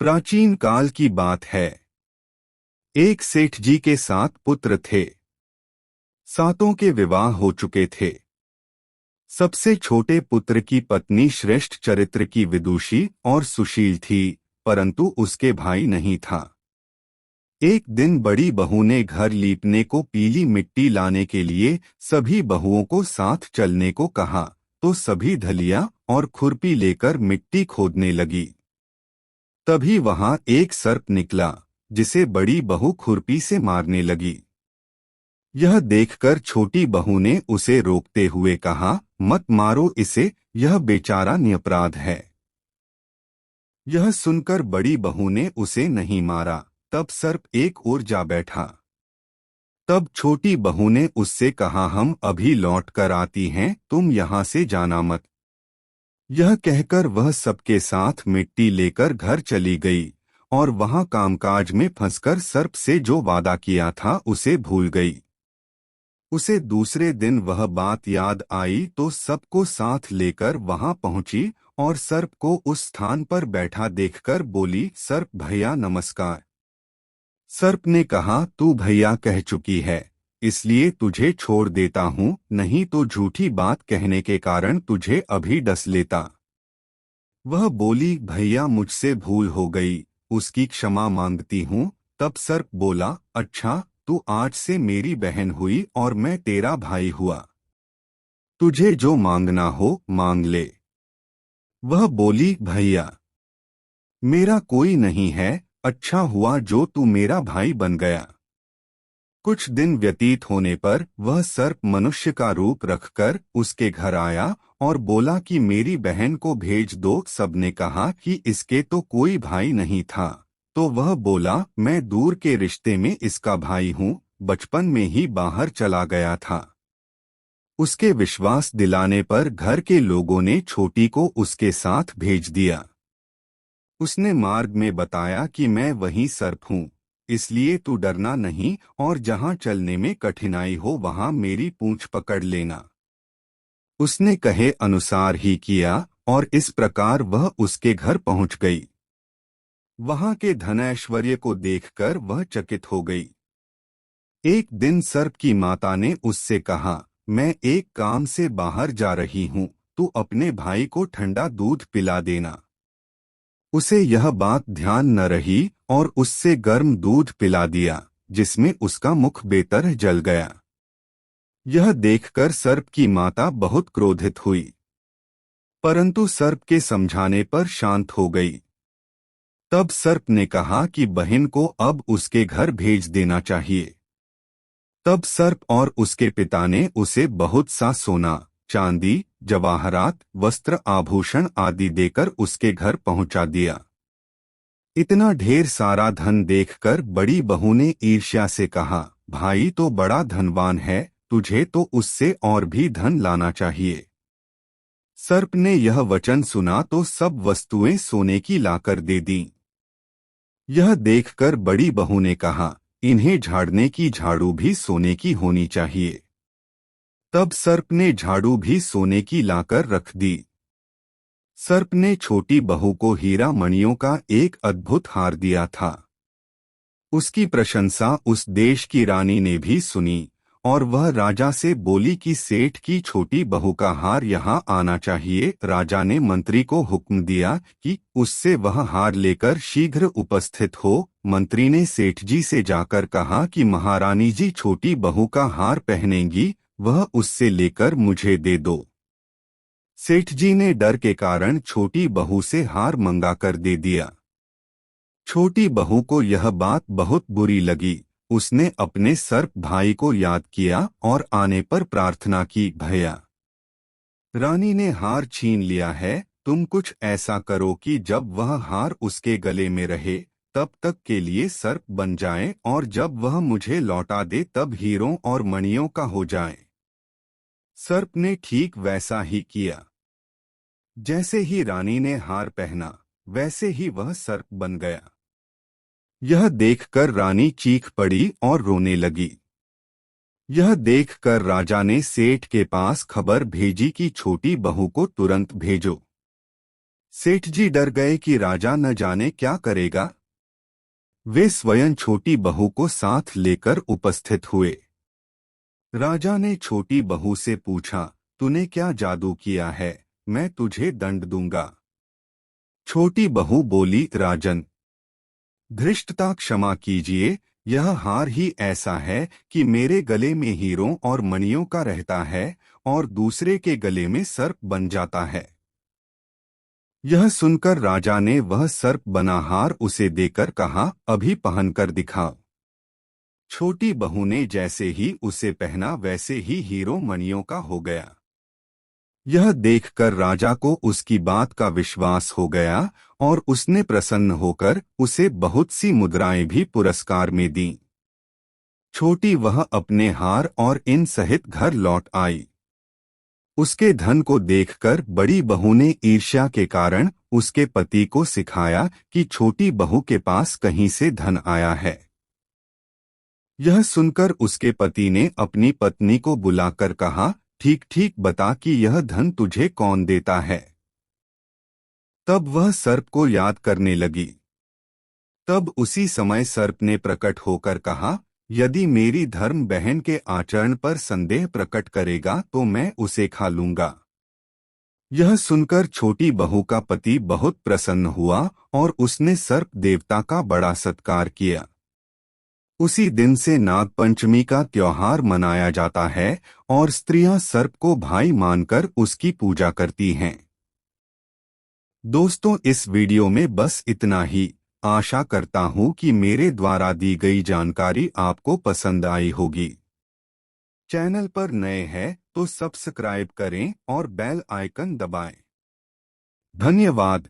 प्राचीन काल की बात है। एक सेठ जी के 7 पुत्र थे। सातों के विवाह हो चुके थे। सबसे छोटे पुत्र की पत्नी श्रेष्ठ चरित्र की विदुषी और सुशील थी, परंतु उसके भाई नहीं था। एक दिन बड़ी बहू ने घर लीपने को पीली मिट्टी लाने के लिए सभी बहुओं को साथ चलने को कहा, तो सभी धलिया और खुरपी लेकर मिट्टी खोदने लगी। तभी वहां एक सर्प निकला, जिसे बड़ी बहू खुरपी से मारने लगी। यह देखकर छोटी बहू ने उसे रोकते हुए कहा, मत मारो इसे, यह बेचारा निरपराध है। यह सुनकर बड़ी बहू ने उसे नहीं मारा। तब सर्प एक ओर जा बैठा। तब छोटी बहू ने उससे कहा, हम अभी लौट कर आती हैं, तुम यहाँ से जाना मत। यह कहकर वह सबके साथ मिट्टी लेकर घर चली गई और वहां कामकाज में फंसकर सर्प से जो वादा किया था उसे भूल गई। उसे दूसरे दिन वह बात याद आई तो सबको साथ लेकर वहां पहुंची और सर्प को उस स्थान पर बैठा देखकर बोली, सर्प भैया नमस्कार। सर्प ने कहा, तू भैया कह चुकी है, इसलिए तुझे छोड़ देता हूँ, नहीं तो झूठी बात कहने के कारण तुझे अभी डस लेता। वह बोली, भैया मुझसे भूल हो गई, उसकी क्षमा मांगती हूँ। तब सर्प बोला, अच्छा, तू आज से मेरी बहन हुई और मैं तेरा भाई हुआ। तुझे जो मांगना हो मांग ले। वह बोली, भैया मेरा कोई नहीं है, अच्छा हुआ जो तू मेरा भाई बन गया। कुछ दिन व्यतीत होने पर वह सर्प मनुष्य का रूप रखकर उसके घर आया और बोला कि मेरी बहन को भेज दो। सबने कहा कि इसके तो कोई भाई नहीं था, तो वह बोला, मैं दूर के रिश्ते में इसका भाई हूँ, बचपन में ही बाहर चला गया था। उसके विश्वास दिलाने पर घर के लोगों ने छोटी को उसके साथ भेज दिया। उसने मार्ग में बताया कि मैं वही सर्प हूँ, इसलिए तू डरना नहीं और जहाँ चलने में कठिनाई हो वहाँ मेरी पूंछ पकड़ लेना। उसने कहे अनुसार ही किया और इस प्रकार वह उसके घर पहुँच गई। वहाँ के धन ऐश्वर्य को देखकर वह चकित हो गई। एक दिन सर्प की माता ने उससे कहा, मैं एक काम से बाहर जा रही हूँ, तू अपने भाई को ठंडा दूध पिला देना। उसे यह बात ध्यान न रही और उससे गर्म दूध पिला दिया, जिसमें उसका मुख बेतरह जल गया। यह देखकर सर्प की माता बहुत क्रोधित हुई, परंतु सर्प के समझाने पर शांत हो गई। तब सर्प ने कहा कि बहन को अब उसके घर भेज देना चाहिए। तब सर्प और उसके पिता ने उसे बहुत सा सोना, चांदी, जवाहरात, वस्त्र, आभूषण आदि देकर उसके घर पहुंचा दिया। इतना ढेर सारा धन देखकर बड़ी बहू ने ईर्ष्या से कहा, भाई तो बड़ा धनवान है, तुझे तो उससे और भी धन लाना चाहिए। सर्प ने यह वचन सुना तो सब वस्तुएं सोने की लाकर दे दी। यह देखकर बड़ी बहू ने कहा, इन्हें झाड़ने की झाड़ू भी सोने की होनी चाहिए। तब सर्प ने झाड़ू भी सोने की लाकर रख दी। सर्प ने छोटी बहू को हीरा मणियों का एक अद्भुत हार दिया था। उसकी प्रशंसा उस देश की रानी ने भी सुनी और वह राजा से बोली कि सेठ की छोटी बहू का हार यहाँ आना चाहिए। राजा ने मंत्री को हुक्म दिया कि उससे वह हार लेकर शीघ्र उपस्थित हो। मंत्री ने सेठ जी से जाकर कहा कि महारानी जी छोटी बहू का हार पहनेंगी, वह उससे लेकर मुझे दे दो। सेठ जी ने डर के कारण छोटी बहू से हार मंगा कर दे दिया। छोटी बहू को यह बात बहुत बुरी लगी। उसने अपने सर्प भाई को याद किया और आने पर प्रार्थना की, भैया रानी ने हार छीन लिया है, तुम कुछ ऐसा करो कि जब वह हार उसके गले में रहे तब तक के लिए सर्प बन जाए और जब वह मुझे लौटा दे तब हीरों और मणियों का हो जाए। सर्प ने ठीक वैसा ही किया। जैसे ही रानी ने हार पहना वैसे ही वह सर्प बन गया। यह देखकर रानी चीख पड़ी और रोने लगी। यह देखकर राजा ने सेठ के पास खबर भेजी कि छोटी बहू को तुरंत भेजो। सेठ जी डर गए कि राजा न जाने क्या करेगा। वे स्वयं छोटी बहू को साथ लेकर उपस्थित हुए। राजा ने छोटी बहू से पूछा, तूने क्या जादू किया है, मैं तुझे दंड दूंगा। छोटी बहू बोली, राजन, धृष्टता क्षमा कीजिए, यह हार ही ऐसा है कि मेरे गले में हीरों और मणियों का रहता है और दूसरे के गले में सर्प बन जाता है। यह सुनकर राजा ने वह सर्प बना हार उसे देकर कहा, अभी पहनकर दिखाओ। छोटी बहू ने जैसे ही उसे पहना वैसे ही हीरो मणियों का हो गया। यह देखकर राजा को उसकी बात का विश्वास हो गया और उसने प्रसन्न होकर उसे बहुत सी मुद्राएं भी पुरस्कार में दीं। छोटी वह अपने हार और इन सहित घर लौट आई। उसके धन को देखकर बड़ी बहू ने ईर्ष्या के कारण उसके पति को सिखाया कि छोटी बहू के पास कहीं से धन आया है। यह सुनकर उसके पति ने अपनी पत्नी को बुलाकर कहा, ठीक ठीक बता कि यह धन तुझे कौन देता है। तब वह सर्प को याद करने लगी। तब उसी समय सर्प ने प्रकट होकर कहा, यदि मेरी धर्म बहन के आचरण पर संदेह प्रकट करेगा तो मैं उसे खा लूंगा। यह सुनकर छोटी बहू का पति बहुत प्रसन्न हुआ और उसने सर्प देवता का बड़ा सत्कार किया। उसी दिन से नागपंचमी का त्योहार मनाया जाता है और स्त्रियां सर्प को भाई मानकर उसकी पूजा करती हैं। दोस्तों, इस वीडियो में बस इतना ही। आशा करता हूं कि मेरे द्वारा दी गई जानकारी आपको पसंद आई होगी। चैनल पर नए हैं तो सब्सक्राइब करें और बेल आइकन दबाएं। धन्यवाद।